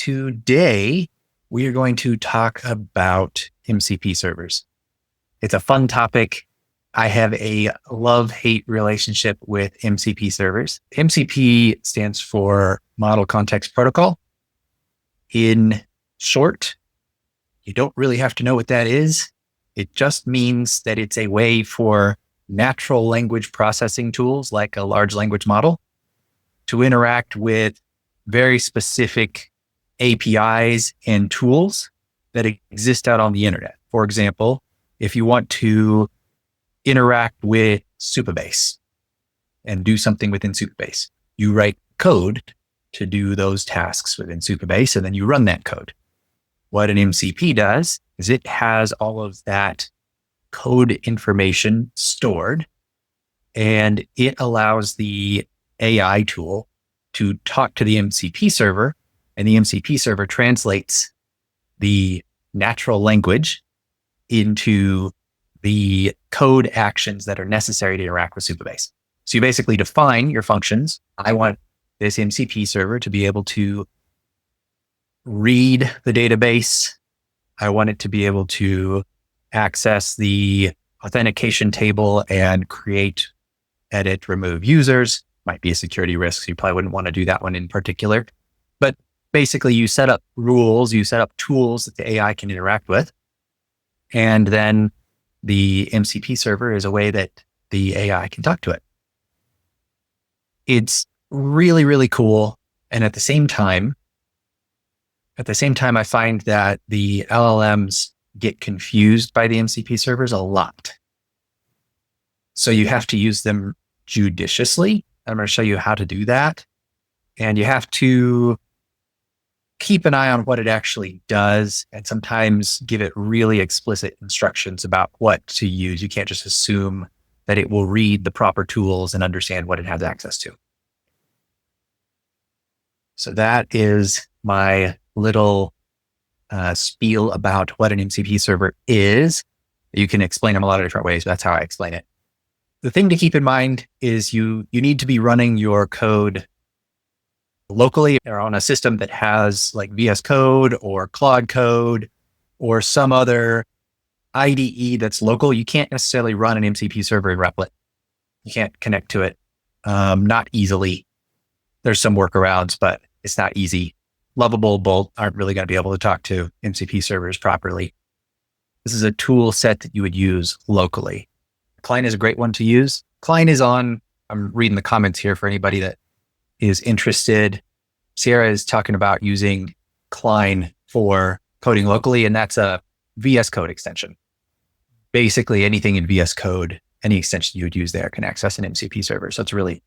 Today, we are going to talk about MCP servers. It's a fun topic. I have a love-hate relationship with MCP servers. MCP stands for Model Context Protocol. In short, you don't really have to know what that is. It just means that it's a way for natural language processing tools like a large language model to interact with very specific APIs and tools that exist out on the internet. For example, if you want to interact with Supabase and do something within Supabase, you write code to do those tasks within Supabase, and then you run that code. What an MCP does is it has all of that code information stored, and it allows the AI tool to talk to the MCP server, and the MCP server translates the natural language into the code actions that are necessary to interact with Supabase. So you basically define your functions. I want this MCP server to be able to read the database. I want it to be able to access the authentication table and create, edit, remove users. Might be a security risk, so you probably wouldn't want to do that one in particular. But basically, you set up rules, you set up tools that the AI can interact with. And then the MCP server is a way that the AI can talk to it. It's really, really cool. And at the same time, I find that the LLMs get confused by the MCP servers a lot. So you have to use them judiciously. I'm going to show you how to do that. And you have to keep an eye on what it actually does and sometimes give it really explicit instructions about what to use. You can't just assume that it will read the proper tools and understand what it has access to. So that is my little spiel about what an MCP server is. You can explain them a lot of different ways, but that's how I explain it. The thing to keep in mind is you need to be running your code locally or on a system that has like VS Code or Claude Code or some other IDE that's local. You can't necessarily run an MCP server in Replit. You can't connect to it, not easily. There's some workarounds, but it's not easy. Lovable Bolt aren't really going to be able to talk to MCP servers properly. This is a tool set that you would use locally. Klein is a great one to use. Klein is on, I'm reading the comments here for anybody that is interested. Sierra is talking about using Klein for coding locally, and that's a VS Code extension. Basically anything in VS Code, any extension you would use there can access an MCP server. So it's a really,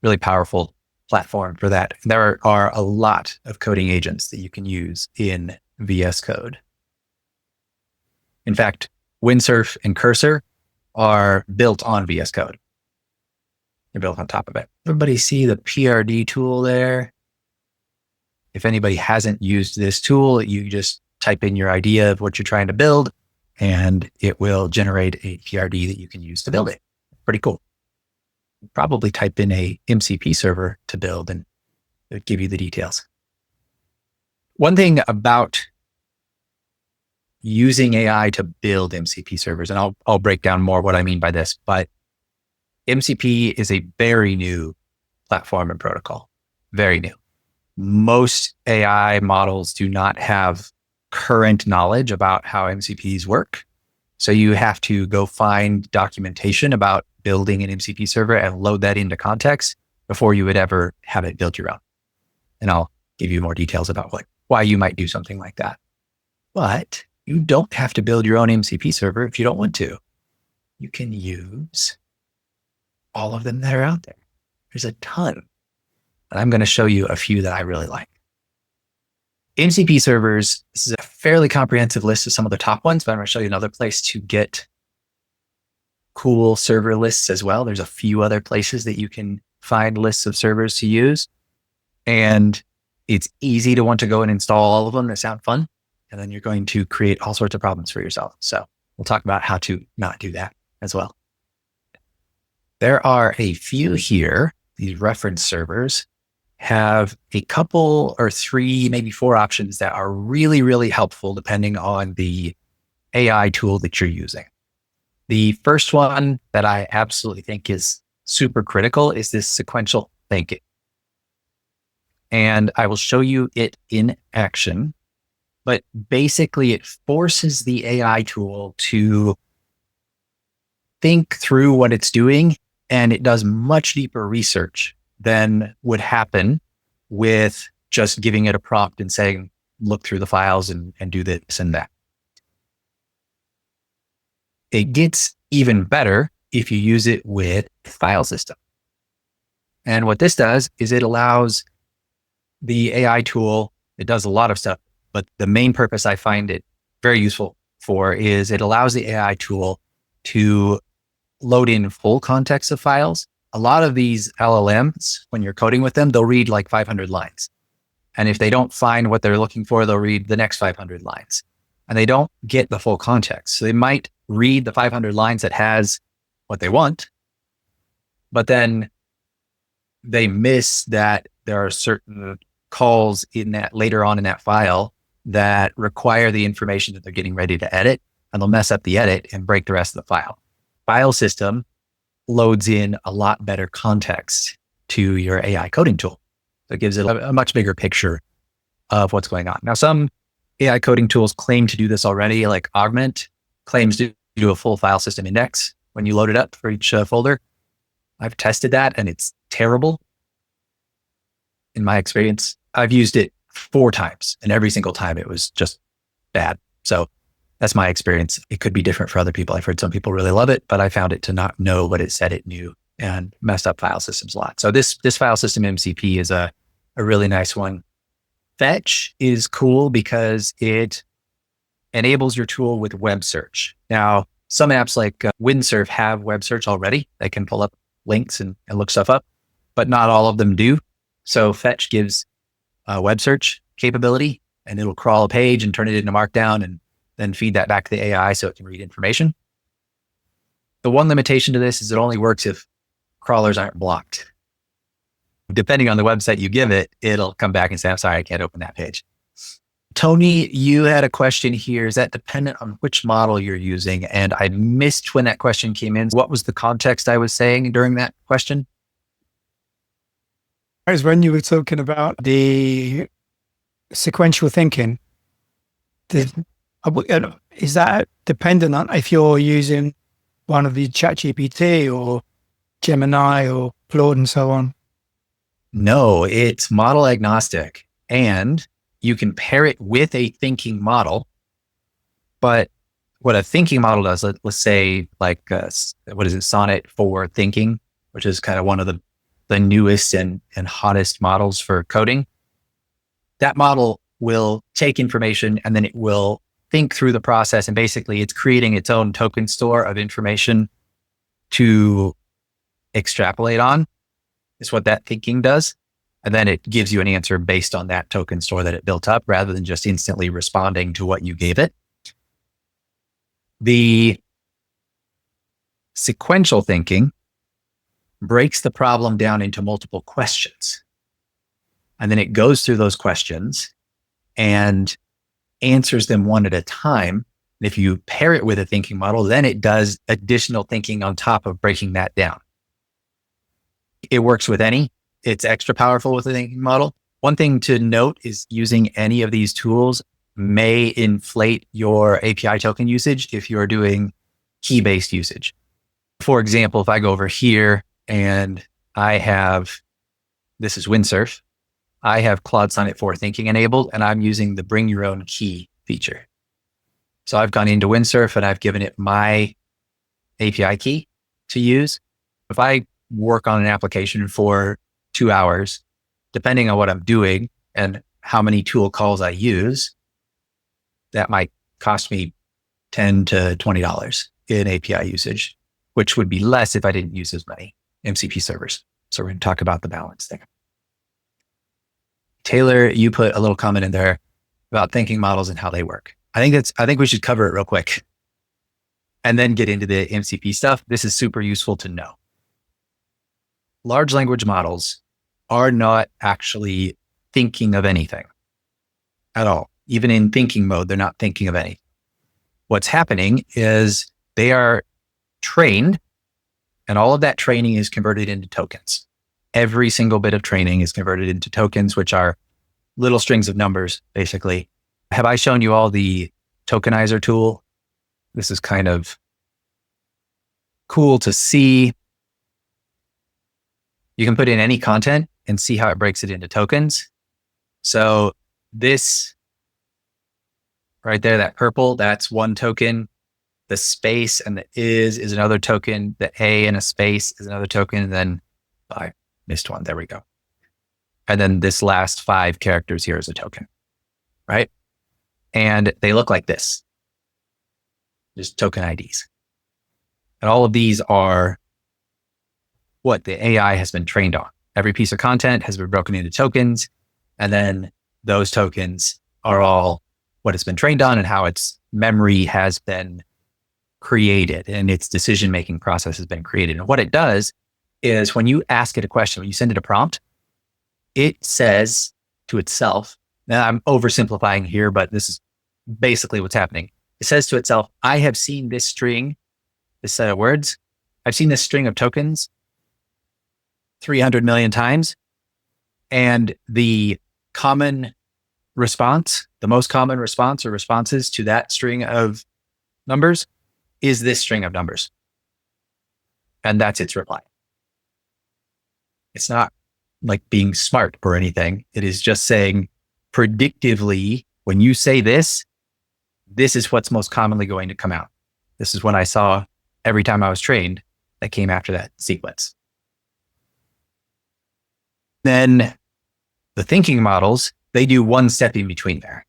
really powerful platform for that. There are a lot of coding agents that you can use in VS Code. In fact, Windsurf and Cursor are built on VS Code. They're built on top of it. Everybody see the PRD tool there? If anybody hasn't used this tool, you just type in your idea of what you're trying to build, and it will generate a PRD that you can use to build it. Pretty cool. Probably type in a MCP server to build, and it would give you the details. One thing about using AI to build MCP servers, and I'll break down more what I mean by this, but MCP is a very new platform and protocol, very new. Most AI models do not have current knowledge about how MCPs work. So you have to go find documentation about building an MCP server and load that into context before you would ever have it built your own. And I'll give you more details about why you might do something like that. But you don't have to build your own MCP server if you don't want to. You can use all of them that are out there. There's a ton. And I'm going to show you a few that I really like. MCP servers, this is a fairly comprehensive list of some of the top ones, but I'm going to show you another place to get cool server lists as well. There's a few other places that you can find lists of servers to use. And it's easy to want to go and install all of them that sound fun. And then you're going to create all sorts of problems for yourself. So we'll talk about how to not do that as well. There are a few here, these reference servers have a couple or three, maybe four options that are really, really helpful depending on the AI tool that you're using. The first one that I absolutely think is super critical is this sequential thinking. And I will show you it in action, but basically it forces the AI tool to think through what it's doing, and it does much deeper research than would happen with just giving it a prompt and saying, look through the files and do this and that. It gets even better if you use it with file system. And what this does is it allows the AI tool, it does a lot of stuff, but the main purpose I find it very useful for is it allows the AI tool to load in full context of files. A lot of these LLMs, when you're coding with them, they'll read like 500 lines. And if they don't find what they're looking for, they'll read the next 500 lines. And they don't get the full context. So they might read the 500 lines that has what they want, but then they miss that there are certain calls in that later on in that file that require the information that they're getting ready to edit, and they'll mess up the edit and break the rest of the file. File system loads in a lot better context to your AI coding tool. So it gives it a much bigger picture of what's going on. Now, some AI coding tools claim to do this already, like Augment claims to do a full file system index when you load it up for each folder. I've tested that and it's terrible. In my experience, I've used it 4 times and every single time it was just bad. So that's my experience. It could be different for other people. I've heard some people really love it, but I found it to not know what it said it knew and messed up file systems a lot. So this file system MCP is a really nice one. Fetch is cool because it enables your tool with web search. Now, some apps like Windsurf have web search already. They can pull up links and look stuff up, but not all of them do. So Fetch gives web search capability, and it'll crawl a page and turn it into Markdown and then feed that back to the AI so it can read information. The one limitation to this is it only works if crawlers aren't blocked. Depending on the website you give it, it'll come back and say, I'm sorry, I can't open that page. Tony, you had a question here. Is that dependent on which model you're using? And I missed when that question came in. What was the context I was saying during that question? As when you were talking about the sequential thinking, is that dependent on if you're using one of the ChatGPT or Gemini or Claude and so on? No, it's model agnostic, and you can pair it with a thinking model. But what a thinking model does, let's say like, what is it, Sonnet for thinking, which is kind of one of the newest and hottest models for coding. That model will take information and then it will think through the process. And basically it's creating its own token store of information to extrapolate on, is what that thinking does. And then it gives you an answer based on that token store that it built up rather than just instantly responding to what you gave it. The sequential thinking breaks the problem down into multiple questions. And then it goes through those questions and answers them one at a time. And if you pair it with a thinking model, then it does additional thinking on top of breaking that down. It works with any. It's extra powerful with a thinking model. One thing to note is using any of these tools may inflate your API token usage if you're doing key-based usage. For example, if I go over here and I have, this is Windsurf, I have Claude Sonnet 4 thinking enabled, and I'm using the bring your own key feature. So I've gone into Windsurf and I've given it my API key to use. If I work on an application for 2 hours, depending on what I'm doing and how many tool calls I use, that might cost me $10 to $20 in API usage, which would be less if I didn't use as many MCP servers. So we're going to talk about the balance there. Taylor, you put a little comment in there about thinking models and how they work. I think we should cover it real quick and then get into the MCP stuff. This is super useful to know. Large language models are not actually thinking of anything at all. Even in thinking mode, they're not thinking of anything. What's happening is they are trained, and all of that training is converted into tokens. Every single bit of training is converted into tokens, which are little strings of numbers, basically. Have I shown you all the tokenizer tool? This is kind of cool to see. You can put in any content and see how it breaks it into tokens. So this right there, that purple, that's one token. The space and the is another token. The A and a space is another token. And then I missed one. There we go. And then this last 5 characters here is a token, right? And they look like this. Just token IDs. And all of these are what the AI has been trained on. Every piece of content has been broken into tokens. And then those tokens are all what it's been trained on and how its memory has been created and its decision-making process has been created. And what it does is when you ask it a question, when you send it a prompt, it says to itself, now I'm oversimplifying here, but this is basically what's happening. It says to itself, I have seen this string, this set of words. I've seen this string of tokens 300 million times. And the common response, the most common response or responses to that string of numbers is this string of numbers. And that's its reply. It's not like being smart or anything. It is just saying predictively, when you say this, this is what's most commonly going to come out. This is what I saw every time I was trained that came after that sequence. Then the thinking models, they do one step in between there.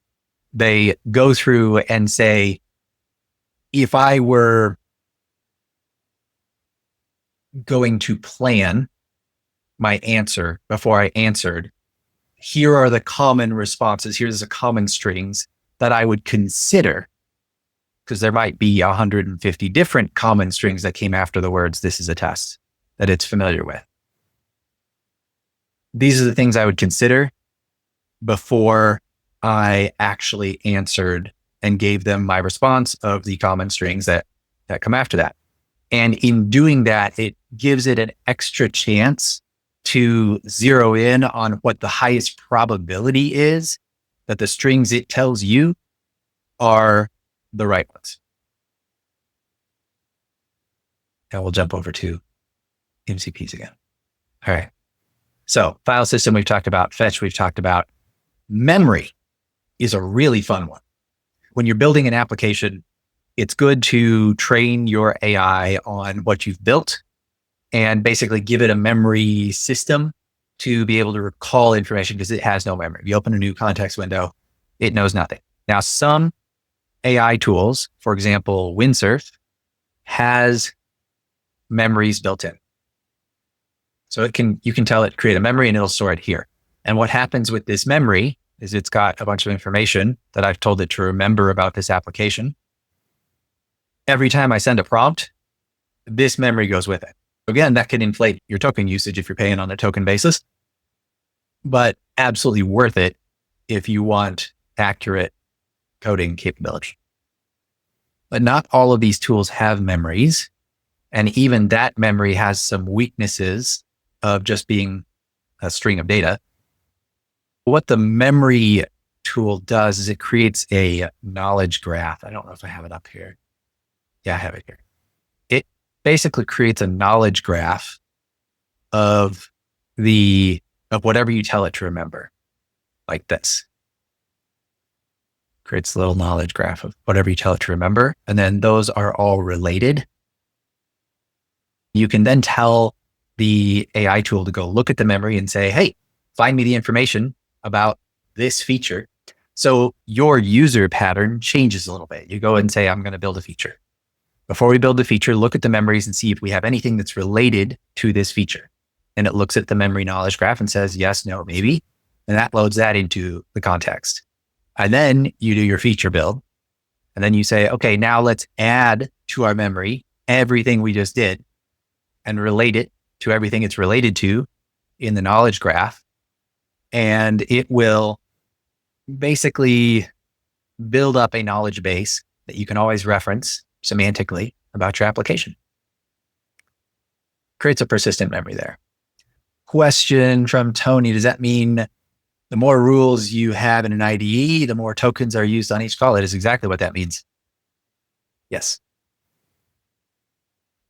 They go through and say, if I were going to plan my answer before I answered, here are the common responses. Here's the common strings that I would consider, because there might be 150 different common strings that came after the words, this is a test, that it's familiar with. These are the things I would consider before I actually answered and gave them my response of the common strings that come after that. And in doing that, it gives it an extra chance to zero in on what the highest probability is that the strings it tells you are the right ones. And we'll jump over to MCPs again. All right. So file system, we've talked about. Fetch, we've talked about. Memory is a really fun one. When you're building an application, it's good to train your AI on what you've built and basically give it a memory system to be able to recall information because it has no memory. If you open a new context window, it knows nothing. Now, some AI tools, for example, Windsurf, has memories built in. So you can tell it create a memory and it'll store it here. And what happens with this memory is it's got a bunch of information that I've told it to remember about this application. Every time I send a prompt, this memory goes with it. Again, that can inflate your token usage if you're paying on a token basis, but absolutely worth it if you want accurate coding capability. But not all of these tools have memories. And even that memory has some weaknesses of just being a string of data. What the memory tool does is it creates a knowledge graph. I don't know if I have it up here. Yeah, I have it here. It basically creates a knowledge graph of whatever you tell it to remember, like this. Creates a little knowledge graph of whatever you tell it to remember. And then those are all related. You can then tell the AI tool to go look at the memory and say, hey, find me the information about this feature. So your user pattern changes a little bit. You go and say, I'm going to build a feature. Before we build the feature, look at the memories and see if we have anything that's related to this feature. And it looks at the memory knowledge graph and says, yes, no, maybe. And that loads that into the context. And then you do your feature build. And then you say, okay, now let's add to our memory everything we just did and relate it to everything it's related to in the knowledge graph, and it will basically build up a knowledge base that you can always reference semantically about your application. Creates a persistent memory there. Question from Tony, does that mean the more rules you have in an IDE, the more tokens are used on each call? It is exactly what that means. Yes.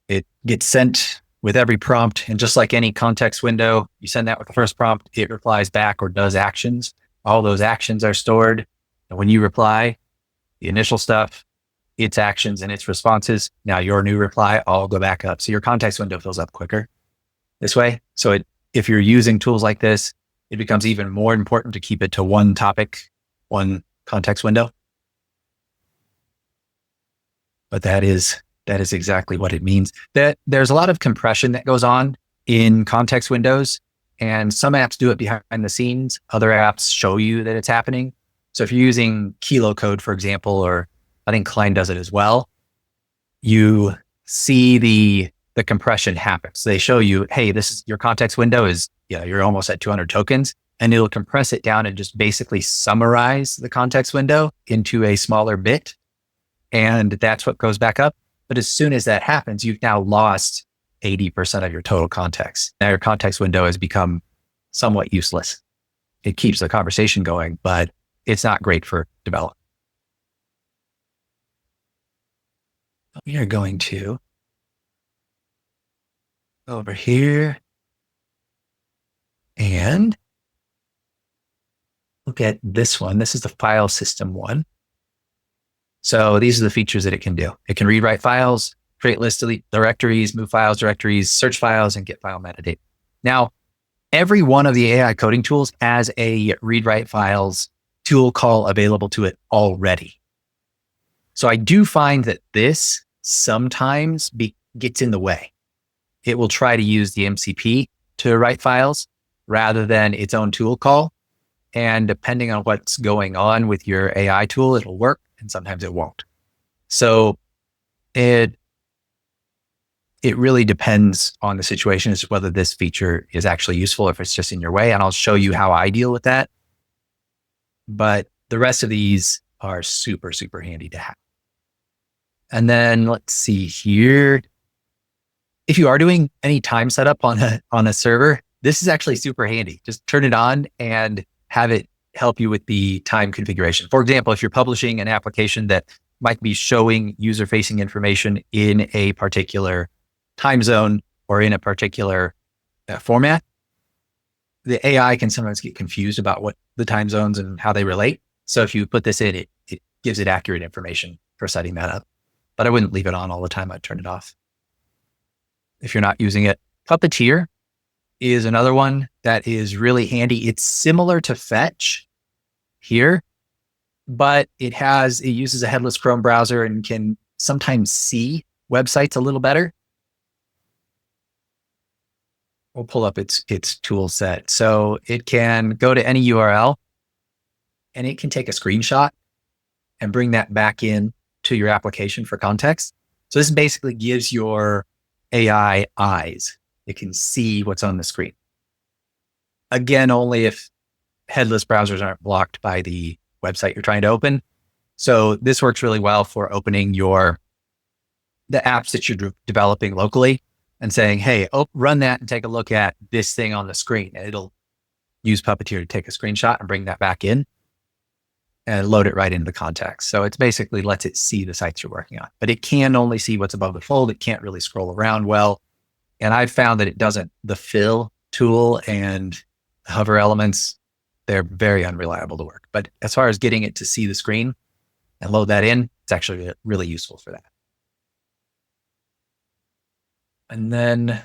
It gets sent with every prompt, and just like any context window, you send that with the first prompt, it replies back or does actions. All those actions are stored. And when you reply, the initial stuff, its actions and its responses, now your new reply all go back up. So your context window fills up quicker this way. So if you're using tools like this, it becomes even more important to keep it to one topic, one context window. But that is exactly what it means. That there's a lot of compression that goes on in context windows, and some apps do it behind the scenes. Other apps show you that it's happening. So if you're using Kilo code, for example, or I think Klein does it as well, you see the compression happen. So they show you, hey, this is your context window is, you're almost at 200 tokens, and it'll compress it down and just basically summarize the context window into a smaller bit. And that's what goes back up. But as soon as that happens, you've now lost 80% of your total context. Now your context window has become somewhat useless. It keeps the conversation going, but it's not great for development. We are going to go over here and look at this one. This is the file system one. So these are the features that it can do. It can read, write files, create lists, delete directories, move files, directories, search files, and get file metadata. Now, every one of the AI coding tools has a read, write files tool call available to it already. So I do find that this sometimes gets in the way. It will try to use the MCP to write files rather than its own tool call. And depending on what's going on with your AI tool, it'll work and sometimes it won't. So it really depends on the situation as to whether this feature is actually useful, if it's just in your way. And I'll show you how I deal with that. But the rest of these are super, super handy to have. And then let's see here. If you are doing any time setup on a server, this is actually super handy. Just turn it on and have it help you with the time configuration. For example, if you're publishing an application that might be showing user-facing information in a particular time zone or in a particular format, the AI can sometimes get confused about what the time zones and how they relate. So if you put this in, it gives it accurate information for setting that up. But I wouldn't leave it on all the time. I'd turn it off if you're not using it. Puppeteer is another one that is really handy. It's similar to Fetch here, but it uses a headless Chrome browser and can sometimes see websites a little better. We'll pull up its tool set. So it can go to any URL and it can take a screenshot and bring that back in to your application for context. So this basically gives your AI eyes. It can see what's on the screen. Again, only if headless browsers aren't blocked by the website you're trying to open. So this works really well for opening the apps that you're developing locally and saying, hey, run that and take a look at this thing on the screen. And it'll use Puppeteer to take a screenshot and bring that back in and load it right into the context. So it's basically lets it see the sites you're working on, but it can only see what's above the fold. It can't really scroll around well. And I've found that it doesn't, the fill tool and hover elements, they're very unreliable to work. But as far as getting it to see the screen and load that in, it's actually really useful for that. And then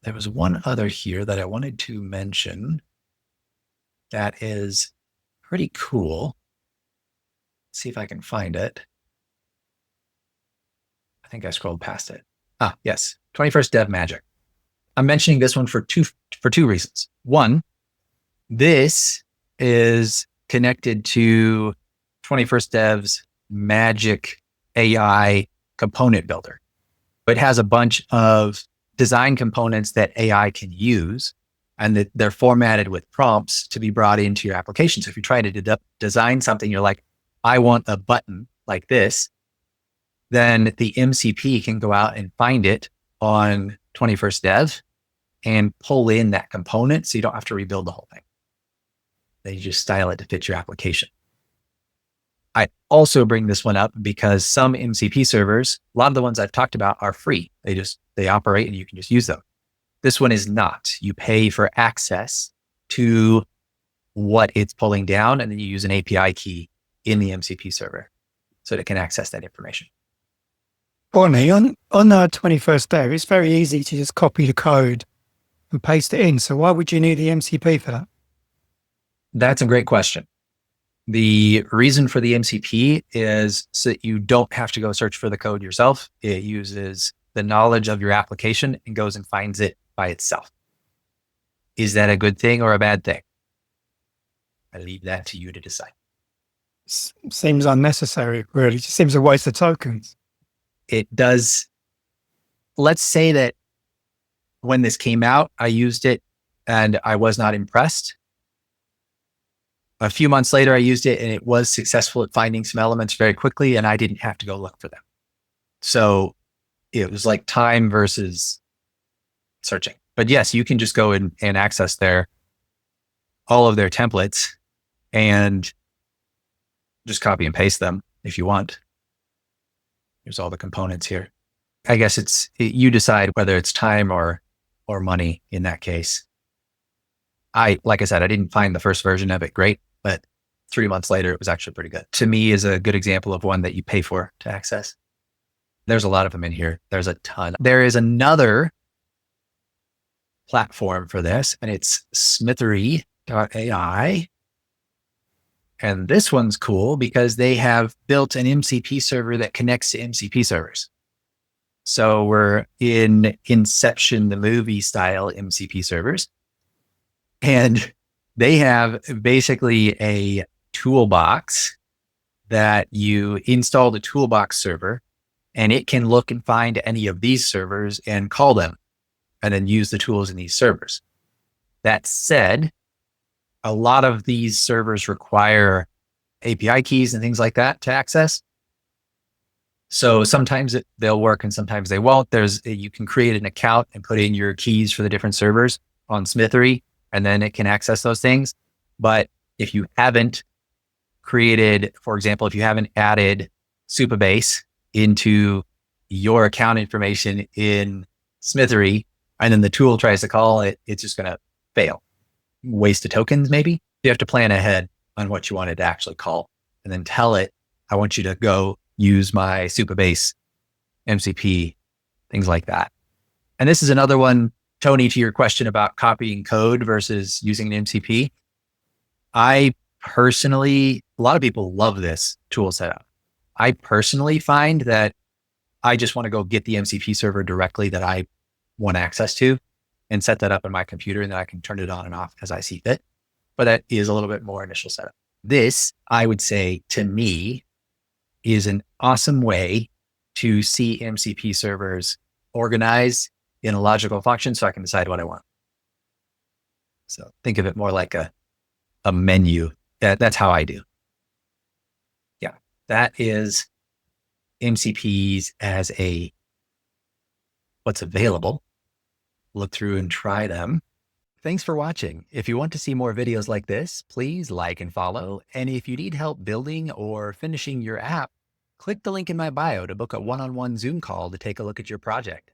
there was one other here that I wanted to mention that is pretty cool. Let's see if I can find it. I think I scrolled past it. Yes, 21st Dev Magic. I'm mentioning this one for two reasons. One, this is connected to 21st Dev's Magic AI component builder. It has a bunch of design components that AI can use and that they're formatted with prompts to be brought into your application. So if you're trying to design something, you're like, I want a button like this, then the MCP can go out and find it on 21st Dev and pull in that component so you don't have to rebuild the whole thing. Then you just style it to fit your application. I also bring this one up because some MCP servers, a lot of the ones I've talked about are free. They operate and you can just use them. This one is not. You pay for access to what it's pulling down, and then you use an API key in the MCP server so that it can access that information. Bonnie, on our 21st Dev, it's very easy to just copy the code and paste it in. So why would you need the MCP for that? That's a great question. The reason for the MCP is so that you don't have to go search for the code yourself. It uses the knowledge of your application and goes and finds it by itself. Is that a good thing or a bad thing? I leave that to you to decide. Seems unnecessary, really. It just seems a waste of tokens. It does. Let's say that when this came out, I used it and I was not impressed. A few months later, I used it and it was successful at finding some elements very quickly, and I didn't have to go look for them. So it was like time versus searching. But yes, you can just go and access all of their templates and just copy and paste them if you want. Here's all the components here. I guess you decide whether it's time or money in that case. Like I said, I didn't find the first version of it great, but 3 months later, it was actually pretty good. To me, is a good example of one that you pay for to access. There's a lot of them in here. There's a ton. There have platform for this, and it's Smithery.ai. And this one's cool because they have built an MCP server that connects to MCP servers. So we're in Inception, the movie style MCP servers. And they have basically a toolbox that you install the toolbox server, and it can look and find any of these servers and call them and then use the tools in these servers. That said, a lot of these servers require API keys and things like that to access. So sometimes they'll work and sometimes they won't. You can create an account and put in your keys for the different servers on Smithery, and then it can access those things. But if you haven't created, for example, if you haven't added Supabase into your account information in Smithery, and then the tool tries to call it, it's just going to fail. Waste of tokens, maybe. You have to plan ahead on what you wanted to actually call and then tell it, I want you to go use my Supabase MCP, things like that. And this is another one, Tony, to your question about copying code versus using an MCP. I personally, a lot of people love this tool setup. I personally find that I just want to go get the MCP server directly that I want access to and set that up on my computer, and then I can turn it on and off as I see fit. But that is a little bit more initial setup. This, I would say, to me, is an awesome way to see MCP servers organized in a logical function so I can decide what I want. So think of it more like a menu. That's how I do. Yeah, that is MCPs as what's available. Look through and try them. Thanks for watching. If you want to see more videos like this, please like and follow. And if you need help building or finishing your app, click the link in my bio to book a one-on-one Zoom call to take a look at your project.